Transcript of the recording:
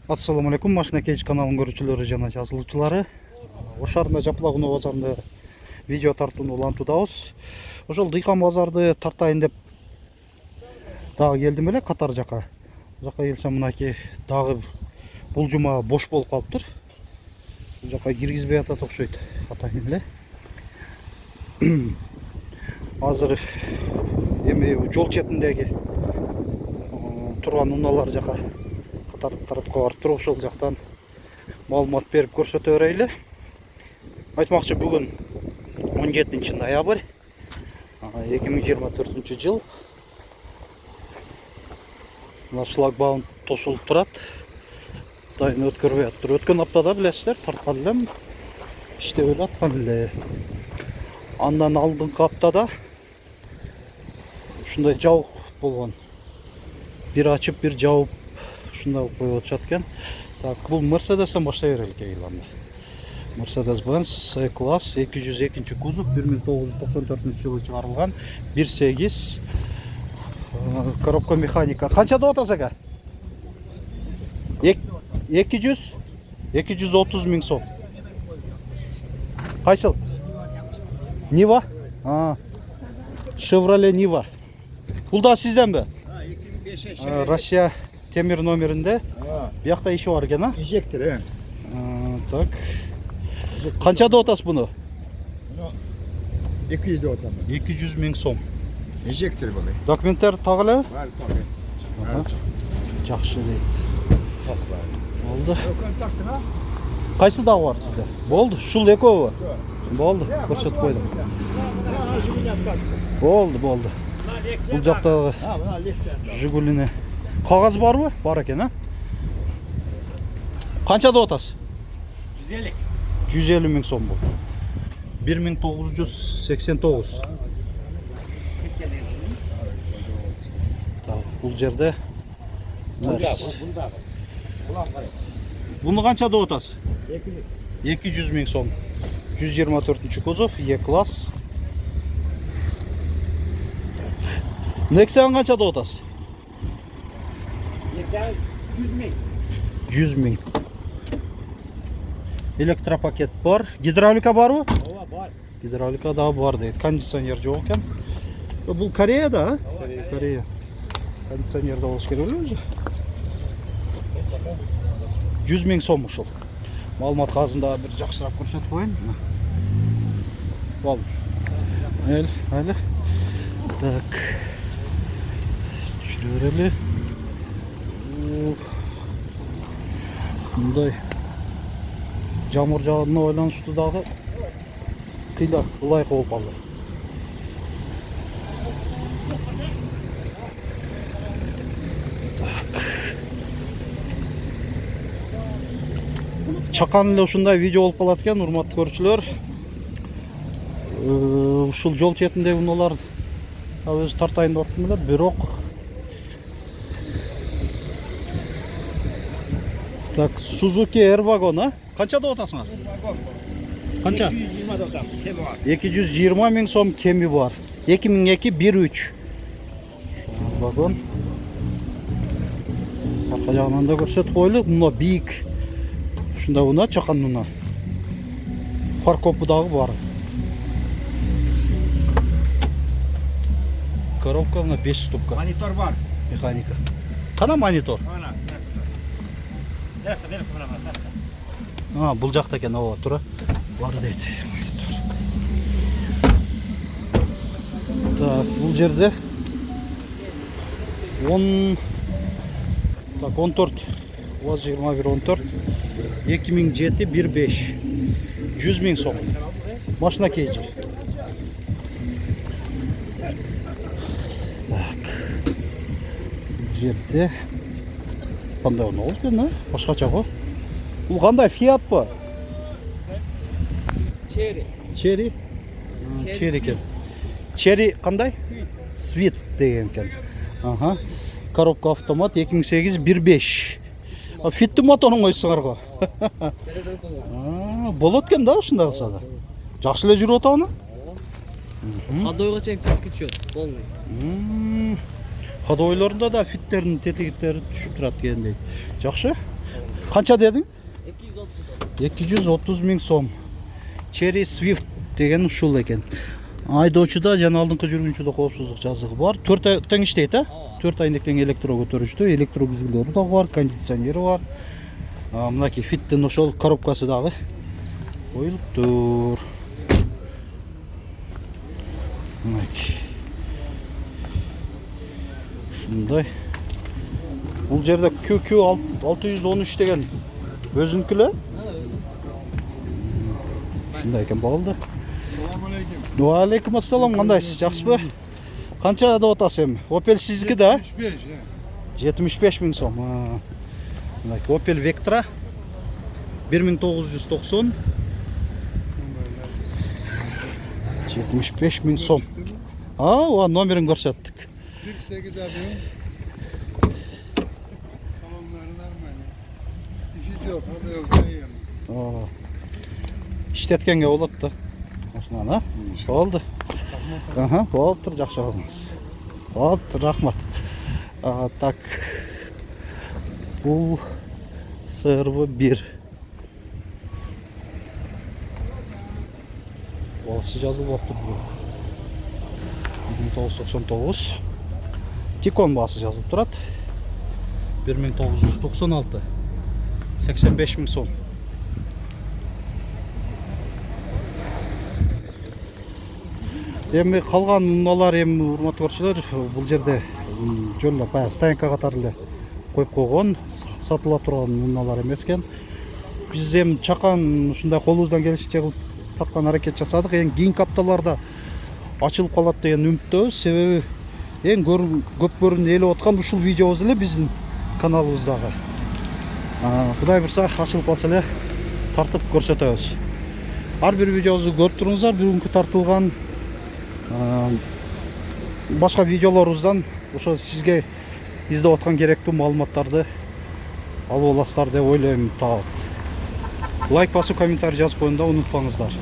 Assalamu alaikum, Машина Кейдж каналының көрүүчүлөрү жана жазылуучулары. Ошарында Жапылагуноо базарында видео тартууну улантуудабыз. Ошол дыйкан базарды тартайын деп дагы келдим эле катар жака. Жака келсем мынакей дагы бул жума бош болуп калыптыр. Бул жака киргизбей атат окшойт. Атайын эле. Азыр эми жол четиндеги турган унаалар жака тарапка барып туруп ошол жактан маалымат берип көрсөтө берели. Айтмакчы, бүгүн 17 ноябрь 2024 жыл. Мына шлагбаум тосулуп турат. Дайын өткөрбөй атыптыр. Өткөн аптада билесиздер, тарткан элем. Иштеп эле аткан эле. Андан алдыңкы аптада ушундай жабык болгон. Бир ачып, бир жабып шундай коюп атышат экен. Так, бул Мерседестен баштай берелик эйланды. Mercedes-Benz C-класс 202 кузов 1994 жылы чыгарылган 1.8 коробка механика. Канчада атасы ака? 230 миң сом. Кайсыл? Нива? Chevrolet Niva. Бул да сизденби? Россия темир номеринде. Биякта иши бар экен, Инжектор, Так. Канчада атасы буну? 200 отам. 200 миң сом. Инжектор болay. Документтер так эле? Бар, так. Жакшы дейт. Так бар. Болду. Кайсы дагы бар сизде? Болду. Ушул экөөбү? Болду. Көрсөтүп койдум. Болду. Бул жактагы Жигулине кагаз барбы? Бар экен, Канчада атасы? 150. 150 миң сом бул. 1989. Так, бул жерде Буну канчада атасы? 200 миң сом. 124 кузов, E-класс. Nexa'nın kançada otası? Nexa 100 ming. 100 ming. Elektropaket var. Gidravlika var mı? Ova бар. Gidravlika daha var deydi. Kondisyoner yok ekan. Bu Koreyada, ha? Koreya. Kondisyoner de oluş kerak o'zi. 100 ming so'mmuş ol. Ma'lumot qazında bir yaxshiroq ko'rsatib qo'ying. Bo'ldi. Hali. Так. Şöyle. Bunday jamur jağına байланыштуу дагы кыйла ылайык болуп калды. Чакан эле ушундай видео болуп калат экен, урматтуу көрүүчүлөр. Ушул жол четиндеги унаалар өзү тартайын деп аттым эле, бирок Так, Suzuki R-Wagon, Канчада атасыңар? Канча? 220 отам. Кеми бар. 220 миң сом кеми бар. 2002 1.3. Вагон. Арка жагынан да көрсөтүп койлу. Мына бийик. Ушундай уна, чакан уна. Фаркопу дагы бар. Коробка на 5 ступка. Монитор бар. Механика. Кана монитор? Ана. Бул жакта экен, тура. Бар дейт. Так, бул жерде 14. УАЗ 2114. 2007 1.5. 100 миң сом. Машина Кейдж. Так. Жерде кандай уна болуп экен, башкача го. Бул кандай Fiat бу? Черри экен. Черри кандай? Свит деген экен. Коробка автомат 2008 1.5. Фиттин моторун койсоңор го. Болот экен да ушундай кылса да. Жакшы эле жүрүп атабы? Кадойго чейин фит күчөт, полный. Ходойларында да фиттердің тетігіттері түшіп тұрады дегендей. Жақсы. Қанша дедің? 230 мың сом. Cherry Swift деген ушул екен. Айдоочуда жана алдыңкы жүргүнчүдө коопсуздук жазыгы бар. 4 тең иштейт, а? 4 айнек тең электро көтөрүчтүү, электро күзгүлөрү да бар, кондиционери бар. Мынакей фиттин ошол коробкасы дагы коюлуптур. Мынакей. Ушундай. Бул жерде QQ 613 деген өзүнкүлө. Ушундай экен болду. Ва алейкум ассалам, кандайсыз? Жакшысызбы? Канча деп атасыз эми? Opel сиздики да? 75 мың сом. Мынакей Opel Vectra 1990. 75 мың сом. Ва номерин көрсөттүк. 48 adım. Salonların armayın. İşi yok. Hadi yolcayım. İşletkenge болот да. Осунан, а? Болду. Болуптур, жакшы болуңуз. Болуптур, рахмат. Так. Бул CRV1. Осы жазылып отур бул. 1999. Тикон басы жазылып турат. 1996. 85 мың сом. Эми калган унаалар эми урматтуу көрүүчүлөр, бул жерде жөн эле стоянка катары эле коюп койгон, сатыла турган унаалар эмес экен. Биз эми чакан ушундай колубуздан келишинче кылып тарткан аракет жасадык. Эң кийинки апталарда ачылып калат деген үмүттөбүз. Себеби эң көп көрүнүп ээлеп аткан ушул видеобуз эле биздин каналыбыздагы. Кудай бурса ачылып калса эле тартып көрсөтөбүз. Ар бир видеобузду көрүп туруңуздар. Бүгүнкү тартылган башка видеолорубуздан ошо сизге издеп аткан керектүү маалыматтарды алып аласыздар деп ойлойм. Лайк басып, комментарий жазып коюуну да унутпаңыздар.